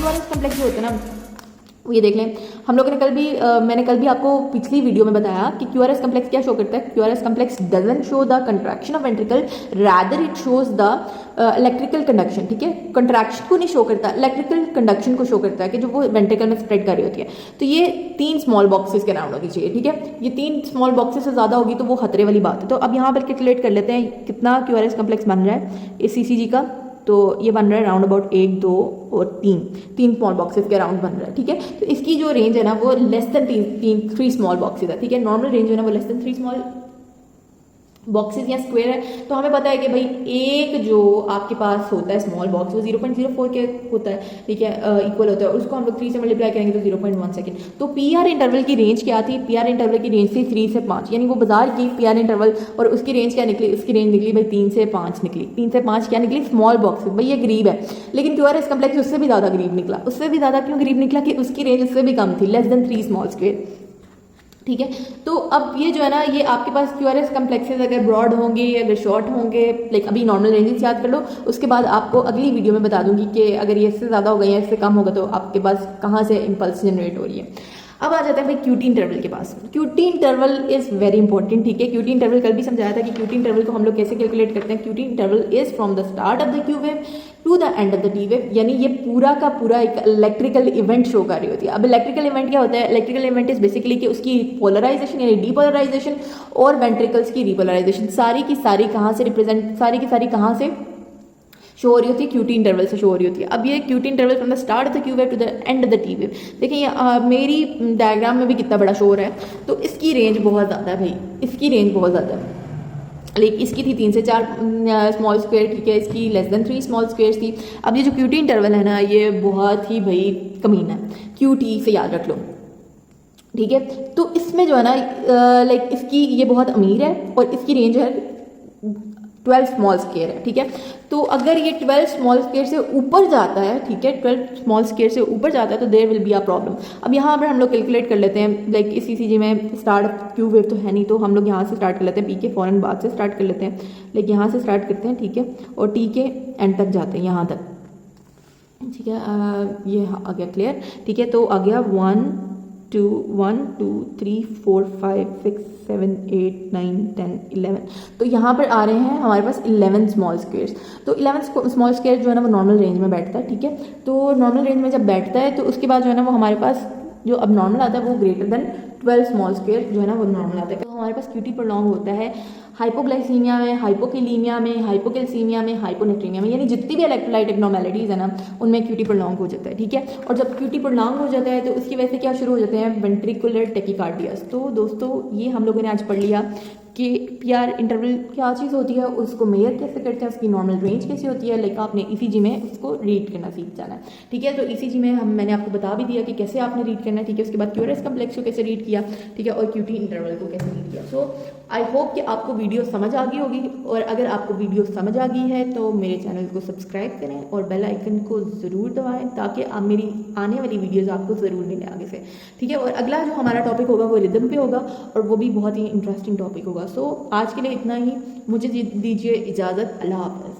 QRS complex जो होता है ना, वो ये देख लें, हम लोगों ने मैंने कल भी आपको पिछली वीडियो में बताया कि QRS कम्प्लेक्स क्या शो करता है। QRS complex doesn't show the contraction of ventricle, rather it shows the electrical conduction, ठीक है। कंट्रैक्शन को नहीं शो करता, इलेक्ट्रिकल कंडक्शन को शो करता है कि जो वो वेंट्रिकल में स्प्रेड कर रही होती है। तो ये 3 स्मॉल बॉक्सेस के राउंड होनी चाहिए, ठीक है। ये 3 स्मॉल बॉक्सेस से ज़्यादा होगी तो वो खतरे वाली बात है। तो अब यहाँ पर कैलकुलेट कर लेते हैं कितना QRS कम्प्लेक्स बन रहा है इस CCG का। तो ये बन रहा है राउंड अबाउट 1, 2 और 3 स्मॉल बॉक्सेस के राउंड बन रहा है, ठीक है। तो इसकी जो रेंज है ना वो लेस देन 3 स्मॉल बॉक्सेस है, ठीक है। नॉर्मल रेंज है ना वो लेस देन 3 स्मॉल बॉक्सेस या स्क्वायर है। तो हमें पता है कि भाई एक जो आपके पास होता है स्मॉल बॉक्स वो 0.04 के होता है, ठीक है, इक्वल होता है। उसको हम लोग 3 से मल्टीप्लाई करेंगे तो 0.1 सेकेंड। तो PR इंटरवल की रेंज क्या थी? PR इंटरवल की रेंज थी 3 से 5, यानी वो बाजार की PR इंटरवल, और उसकी रेंज क्या निकली? उसकी रेंज निकली भाई 3 से 5 निकली। 3 से 5 क्या निकली? Small box. भाई ये गरीब है, लेकिन QRS कम्प्लेक्स उससे भी ज़्यादा गरीब निकला। उससे भी ज़्यादा क्यों गरीब निकला? कि उसकी रेंज उससे भी कम थी, लेस देन 3 स्मॉल स्क्वायर, ठीक है। तो अब ये जो है ना, ये आपके पास QRS कम्प्लेक्सेस अगर ब्रॉड होंगे या अगर शॉर्ट होंगे, लाइक अभी नॉर्मल रेंजेस याद कर लो, उसके बाद आपको अगली वीडियो में बता दूंगी कि अगर ये इससे ज़्यादा होगा या इससे कम होगा तो आपके पास कहाँ से इम्पल्स जनरेट हो रही है। अब आ जाता है भाई QT इंटरवल के पास। QT interval is very important, ठीक है। QT इंटरवल कल भी समझाया था कि QT इंटरवल को हम लोग कैसे कैलकुलेट करते हैं। QT interval is from the start of the Q wave to the end of the T wave, यानी ये पूरा का पूरा एक इलेक्ट्रिकल इवेंट शो कर रही होती है। अब इलेक्ट्रिकल इवेंट क्या होता है? इलेक्ट्रिकल इवेंट इज बेसिकली कि उसकी पोलराइजेशन यानी डीपोलराइजेशन और वेंट्रिकल्स की रिपोलराइजेशन सारी की सारी कहाँ से रिप्रेजेंट, सारी की सारी कहाँ से शो हो रही होती है? QT इंटरवल से शो हो रही होती है। अब ये QT interval from the start of the Q wave to the end of the T wave, देखिए मेरी डायग्राम में भी कितना बड़ा शो हो रहा है। तो इसकी रेंज बहुत ज़्यादा है भाई, इसकी रेंज बहुत ज़्यादा है। लेकिन इसकी थी 3 से 4 स्मॉल स्क्वायर, ठीक है। इसकी लेस देन 3 स्मॉल स्क्वायर थी। अब ये जो QT इंटरवल है ना, ये बहुत ही भाई कमीना है, QT से याद रख लो, ठीक है। तो इसमें जो है ना लाइक इसकी ये बहुत अमीर है और इसकी रेंज है 12 स्मॉल स्क्वायर है, ठीक है। तो अगर ये 12 स्मॉल स्क्वायर से ऊपर जाता है, ठीक है, 12 स्मॉल स्क्वायर से ऊपर जाता है तो there will be a problem. अब यहाँ पर हम लोग कैलकुलेट कर लेते हैं, लाइक इस CCG में स्टार्ट Q वेव तो है नहीं, तो हम लोग यहाँ से स्टार्ट कर लेते हैं, P के फौरन बाद से स्टार्ट कर लेते हैं, लाइक यहाँ से स्टार्ट करते हैं, ठीक है, और T के एंड तक जाते हैं, यहाँ तक, ठीक है। ये आ गया क्लियर, ठीक है। तो आ गया 1 2 1 2 3 4 5 6 7 8 9 10 11। तो यहाँ पर आ रहे हैं हमारे पास 11 स्मॉल स्क्वायर्स। तो 11 स्मॉल स्क्वायर जो है ना वो नॉर्मल रेंज में बैठता है, ठीक है। तो नॉर्मल रेंज में जब बैठता है तो उसके बाद जो है ना वो हमारे पास जो अब नॉर्मल आता है वो ग्रेटर देन 12 स्मॉल स्क्वायर जो है ना वो नॉर्मल आता है। तो हमारे पास QT प्रोलॉन्ग होता है हाइपोग्लाइसीमिया में, हाइपोकैलीमिया में, हाइपोकैल्सीमिया में, हाइपोनेट्रीमिया में, यानी जितनी भी इलेक्ट्रोलाइट एब्नॉर्मैलिटीज़ है ना उनमें QT प्रोलॉन्ग हो जाता है, ठीक है। और जब QT प्रोलॉन्ग हो जाता है तो उसकी वजह से क्या शुरू हो जाते हैं? वेंट्रिकुलर टेकिकार्डियास। तो दोस्तों ये हम लोगों ने आज पढ़ लिया कि PR इंटरवल क्या चीज़ होती है, उसको मेजर कैसे करते हैं, उसकी नॉर्मल रेंज कैसे होती है, लाइक आपने ECG में उसको रीड करना सीख जाना है, ठीक है। तो ECG में मैंने आपको बता भी दिया कि कैसे आपने रीड करना है, ठीक है। उसके बाद QRS कम्प्लेक्स को कैसे रीड किया, ठीक है, और QT इंटरवल को कैसे रीड किया। सो आई होप कि आपको वीडियो समझ आ गई होगी, और अगर आपको वीडियो समझ आ गई है तो मेरे चैनल को सब्सक्राइब करें और बेल आइकन को ज़रूर दबाएं ताकि आप मेरी आने वाली वीडियोज़ आपको ज़रूर मिले आगे से, ठीक है। और अगला जो हमारा टॉपिक होगा वो रिदम पे होगा और वो भी बहुत ही इंटरेस्टिंग टॉपिक होगा। सो आज के लिए इतना ही, मुझे दीजिए इजाज़त, अल्लाह हाफ़िज़।